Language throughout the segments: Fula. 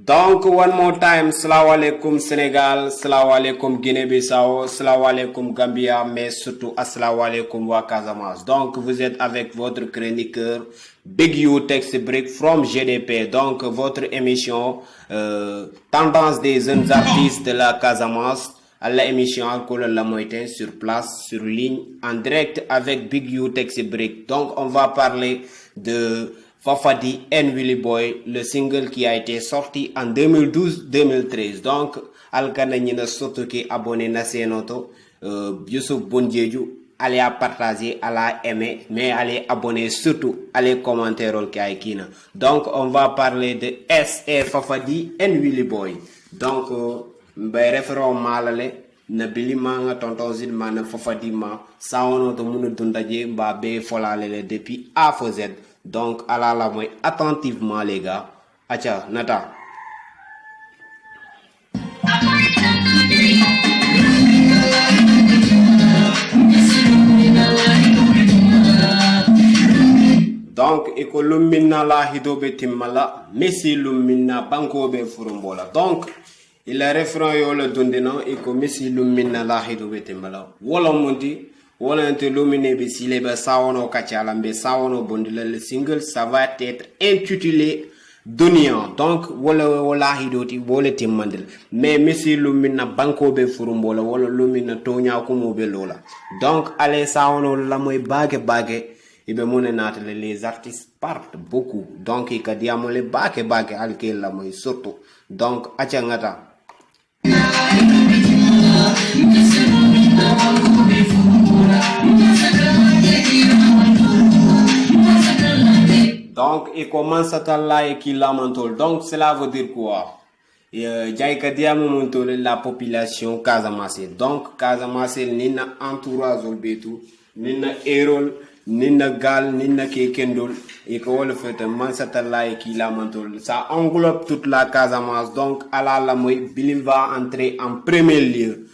Donc, one more time, Salam alaikum Sénégal, Salam alaikum Guinée-Bissau, Salam alaikum Gambia, mais surtout Salam alaikum Wakazamas. Donc, vous êtes avec votre chroniqueur Big You Text Break from GDP. Donc, votre émission Tendance des jeunes artistes de la Casamance. À l'émission Alcool la Moïté sur place, sur ligne, en direct avec Big You Text Break. Donc, on va parler de Fafadi and Willy Boy, le single qui a été sorti en 2012-2013. Donc, Alkana Nina surtout qui abonné na Senoto, Youssouf Bondjeju, allez à partager, allez aimer, mais allez abonner surtout, allez commenter rôle qui a équina. Donc, on va parler de S.A. Fafadi and Willy Boy. Donc, référent malale, na bili manga tonton zilma na Fafadi ma, saono to munu dundaje, mba be folale depuis A à Z. Donc, à la moi attentivement, les gars. Acha, Nata. Donc, eko lumina la hidobe timmala, messi lumina banko be furumbola. Donc, il a refrain yo le dondena, eko messi lumina la hidobe timmala. Wala mundi. Wala ente lumine be silebe sawono kachalambe sawono bondile le single ça va être intitulé Dunia. Donc wala hidoti wala timmandel mais messi lumina banko be furumbola wala lumina tonya ko mo be lola. Donc allez sawono la moy bage ibe mone natale les artistes partent beaucoup. Donc e kadiamo le bage alke la moy surtout. Donc acha ngata donc, il commence à t'aller et qu'il lamentole. Donc, cela veut dire quoi? Jaïka diamontole la population Casamance. Donc, Casamance, nina entourage olbetu, nina erol, nina gal, nina kekendol, et qu'on le fait, mansatala et qu'il lamentole. Ça englobe toute la Casamance. Donc, à la moï, Bilim va entrer en premier lieu.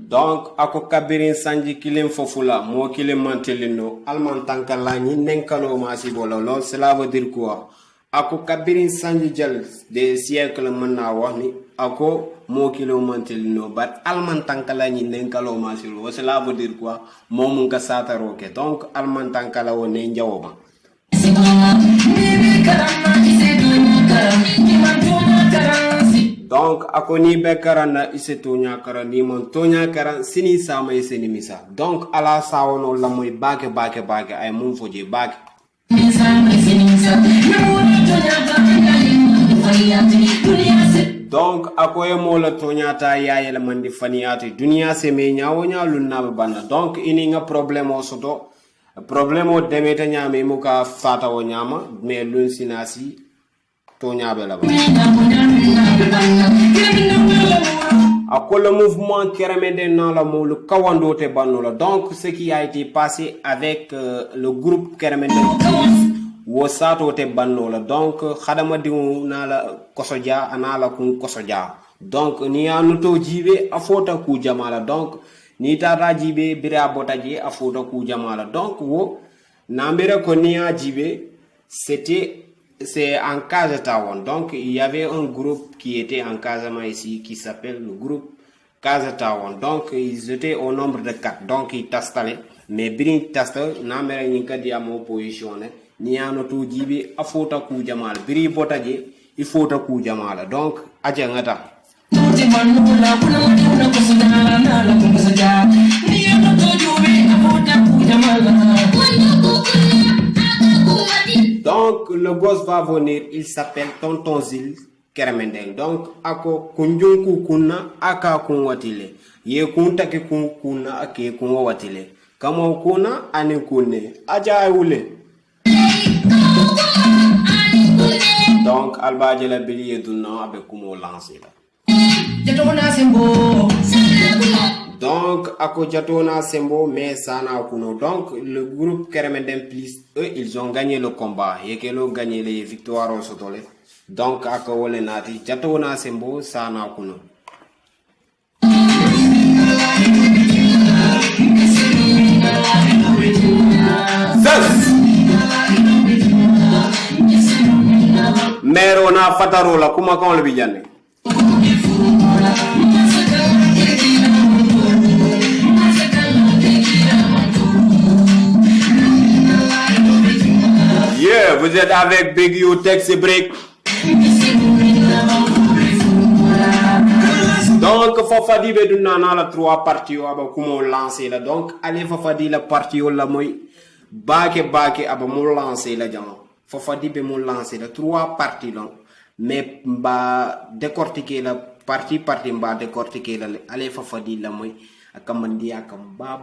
Donc, ako kabirin sanji kilim fofula, mo kilim mantelino, alman tankala ni nenkalo masibola. Alors, cela veut dire quoi? Ako kabirin sanji jal des siècles mana wahni, ako mo kilim mantelino, but alman tankala ni nenkalo masibola. Cela veut dire quoi? Mo munga sata roke. Donc, alman tankala wo nenjawoba. Donc, akoni be karana ise tonya kara ni mon tonya kara sini sama ise ni misa. Donc, ala sawono la moy bake ay mum foje bake. Donc, akoye mo la tonya ta yaye la mandi faniyati dunia se me nyawo nyalu nabe banda. Donc, ini nga problème o soto. Problème o demeta nyame muka fata o nyama mais lun sinasi tonya la ba. Ako le mouvement Kérémendé dans la moule Kawando te banola. Donc ce qui a été passé avec le groupe Kérémendé Wosato te banola. Donc khadama dimu na la kosoja anala kun kosoja. Donc ni anuto jibe afota ku jamala. Donc ni tata jibe bira botaje afota ku jamala. Donc wo nambere ko ni jibe c'est en Casatawan. Donc, il y avait un groupe qui était en Casamance ici, qui s'appelle le groupe Casatawan. Donc, ils étaient au nombre de 4. Donc, ils t'installaient. Mais, bien t'installaient, n'amène n'y a mon position. N'y a pas de jibe, a faut ta coup jamal. Biri botaje, il faut ta coup jamal. Donc, adjangata. Donc, le gosse va venir, il s'appelle Tonton Zil Kérémendé. Donc, ako kunjunku kuna aka kunwatile. Ye kunta ke kuna ake kunwatile. Kama kuna ane kune. Aja ule. donc alba jela belier dunna avec kumo lancé là donc ako jatona sembo mais sana kuno donc le groupe Kermenden Plus eux ils ont gagné le combat et qu'ils ont gagné les victoires au sotole donc ako wole nati jatona sembo sana kuno mero na fataro la kuma kan le bijane yeah, vous êtes avec Big You Texi Break. Donc Fafadi be dunna na la 3 parties aba kumo lancer la donc allez Fafadi la partie la moy bake aba mo lancer la jama Fafadi be mo lancer la 3 parties donc mais ba décortiquer la partie ba décortiquer la allez Fafadi la moy akamandi akam ba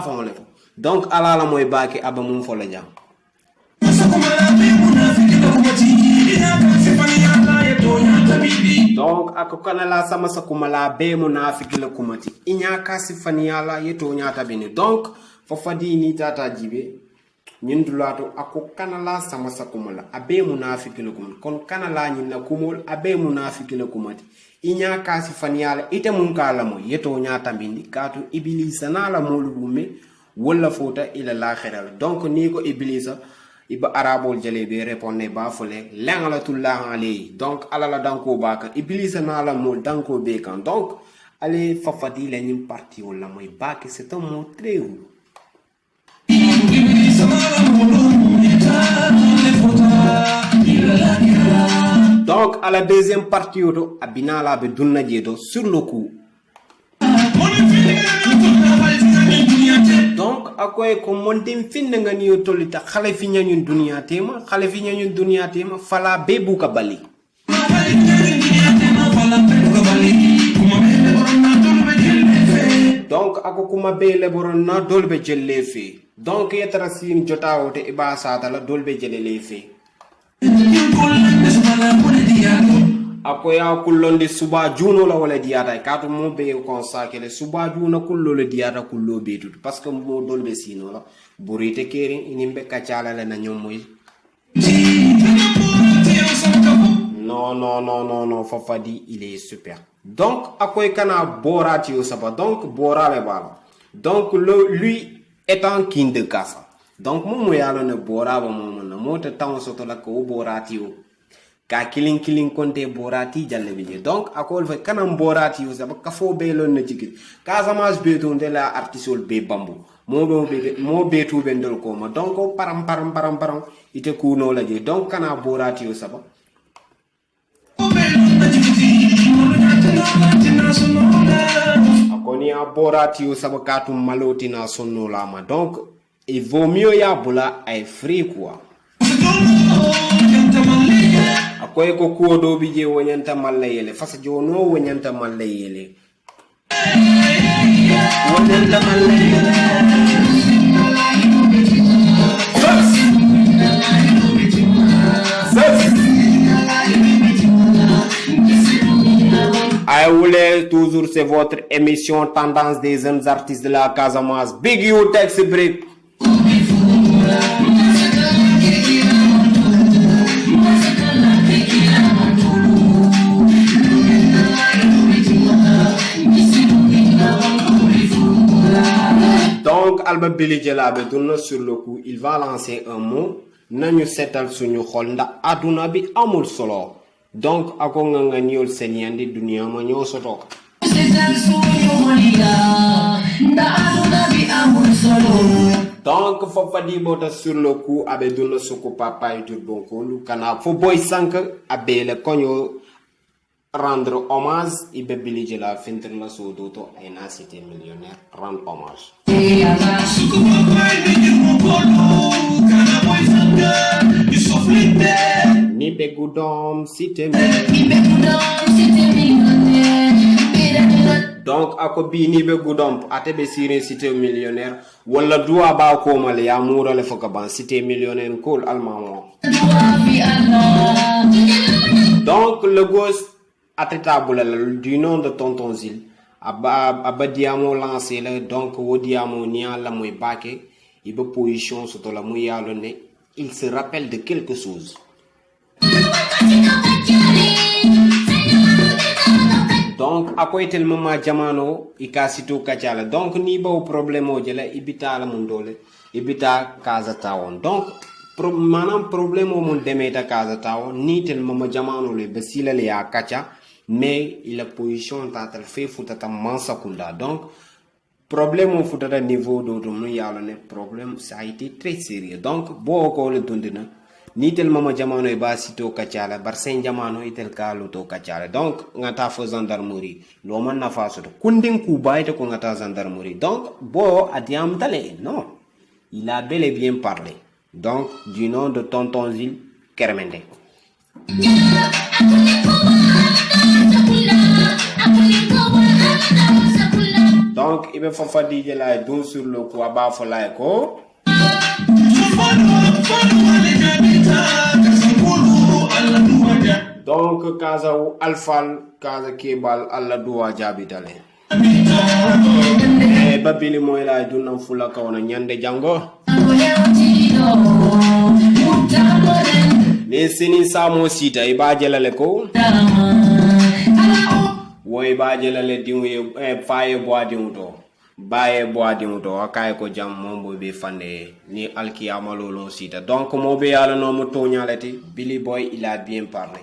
fon le donc ala la moy bake aba mum fo la jam donc ako kanala sama sakumala be munafiki la kumati inya kasi faniyala yeto nyata bini donc Fafadi ni tata jibe nyindulato ako kanala sama sakumala abe munafiki la kumati kon kanala nyina kumol abe munafiki la kumati inya kasi faniyala ite mun kala mo yeto nyata bini katu ibilisa na la molubume wala fota ila l'akhirah donc ni ko iblisa iba arabol jalebe répondre ba fole lengala tullah ali donc alala danko baka iblisa na la mol danko be kan donc allez Fafadi la nim parti wala moy baka c'est un mot très haut donc à la deuxième partie auto abinala be dunna jedo sur le coup donc akoy ko montim finna ngani yo tolita xale fi ñañu dunya tema fala bebu ka bali donc ako kuma be le boron na dolbe jelle fe donc yetara sin jotawo te iba sata la dolbe jelle le fe akoya kullonde suba juno la wala diata katu mo be consacré suba juno kullo le diata kullo be tout parce que mo dolbe sino la burite keri inimbe kachala la na ñomoy non Fafadi il est super donc akoy kana borati o saba donc borale bala donc lui étant king de casa donc mo yalo ne boraba mo na mota tan soto la ko borati o ka killing konte borati jalle bije donc akol fe kanam borati yo saba ka fo be lon na jigi Casamance be to de la artisol be bambu mo be to be ndol ko ma donc param ite kuno la je donc kana borati yo saba akoni a borati yo saba katu maloti na sonno la ma donc il vaut mieux ya bula ay free quoi akoy ko kodo bije wonyanta mallayele fasa jono wonyanta mallayele I voulais toujours c'est votre émission tendance des jeunes artistes de la Casamance Big You Texi Break. Donc Alba Billy Jelabe donne sur le coup il va lancer un mot nañu setal suñu xol ndax aduna bi amul solo donc ako nga ñol señandi dunia ma ñoo soto donc Fafadi bota sur le coup abe donne soko papa et tout bon ko lu kana fo boy sank abe le konyo rendre hommage ibe Billy Jela fintre la so doto ay na cité millionnaire rendre hommage ni be gudom cité donc ako bi ni be gudom ate be sirin cité millionnaire wala duwa ba ko mal ya mura le foka ban cité millionnaire kol almamo donc le gosse attetable du nom de tonton Zil aba diamo lancé le donc wo diamo nia la moy baké ibe position soto la moy yalo ne il se rappelle de quelque chose. Donc ako etel mama jamano ikasito kachala donc ni ba problème o jela ibita la mundole ibita kaza tawon donc manam problème o mun demeta kaza tawon ni tel mama jamano le basila le ya kacha mais il a position tatal fe futata mansa kunda donc problème au futata niveau d'auto mun yalo ne problème ça a été très sérieux donc bo ko le dondina ni tel mama jamano e ba sito kachala bar sen jamano itel ka loto kachala donc ngata fo gendarmerie lo man na fa soto kundin ku bayte ko ngata gendarmerie donc bo adiam tale non il a bel et bien parlé donc du nom de tonton Zil Kermende. Donc il be fa di la don sur le quoi ba fo la ko donc kaza ou alfal kaza kebal alla duwa jabitale babili moy la dunam fula kawna nyande jango les sini samo sita iba jelale ko woy ba jelale diwu faye bois diwto baye bois diwto akay ko jam mombo be fande ni alkiyama lolo sita donc mo be yalla no mo to nyalati Billy Boy il a bien parlé.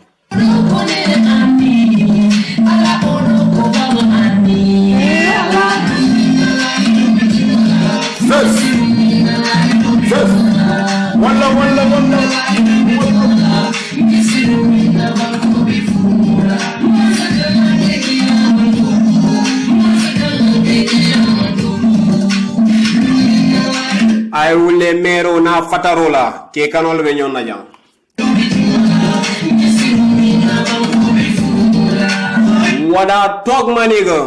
ay wule mero na fatarola ke kanol be nyon na jam wada talk maniga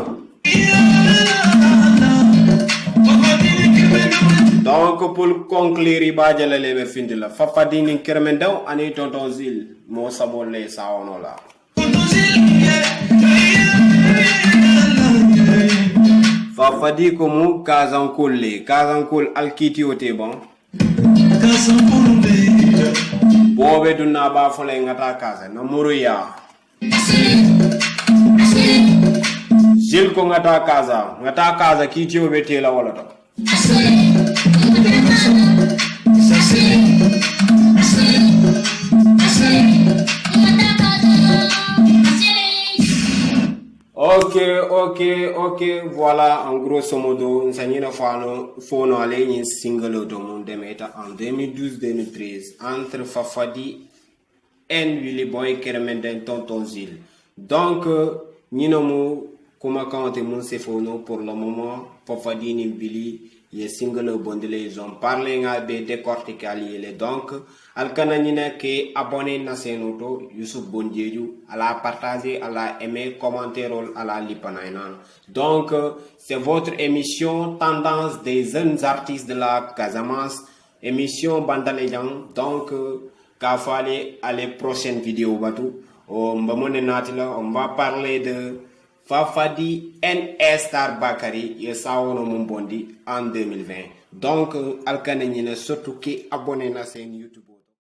donc pour conclure ba jalale be findila Fafadini Kermendaw ani tonton Zil mo sabole sawono la Fafadi ko mu kazankul alkiti ote bon bobe dunna ba fole ngata kaza no muruya Zil ko ngata kaza kiti obe tela wala to ok voilà en grosso modo nsanyina fono ale yin single do mon demeta en 2012-2013 entre Fafadi et Billy Boy Kermende tonton Zil donc nino mu kuma kante mon sefono pour le moment Fafadi ni Billy les single bondele ils ont parlé ngabe décortiquer allié donc alkana ñina ke abonné na senoto Youssouf Bondjeju ala partager ala aimer commenter ala lipanainan donc c'est votre émission tendance des jeunes artistes de la Casamance émission Bandalejan donc ka fallait aller prochaine vidéo batu on va parler de Fafadi N.S. Star Bakary Yesawono Mumbondi en 2020. Donc, alkane ñine surtout ki abonné na sen YouTube.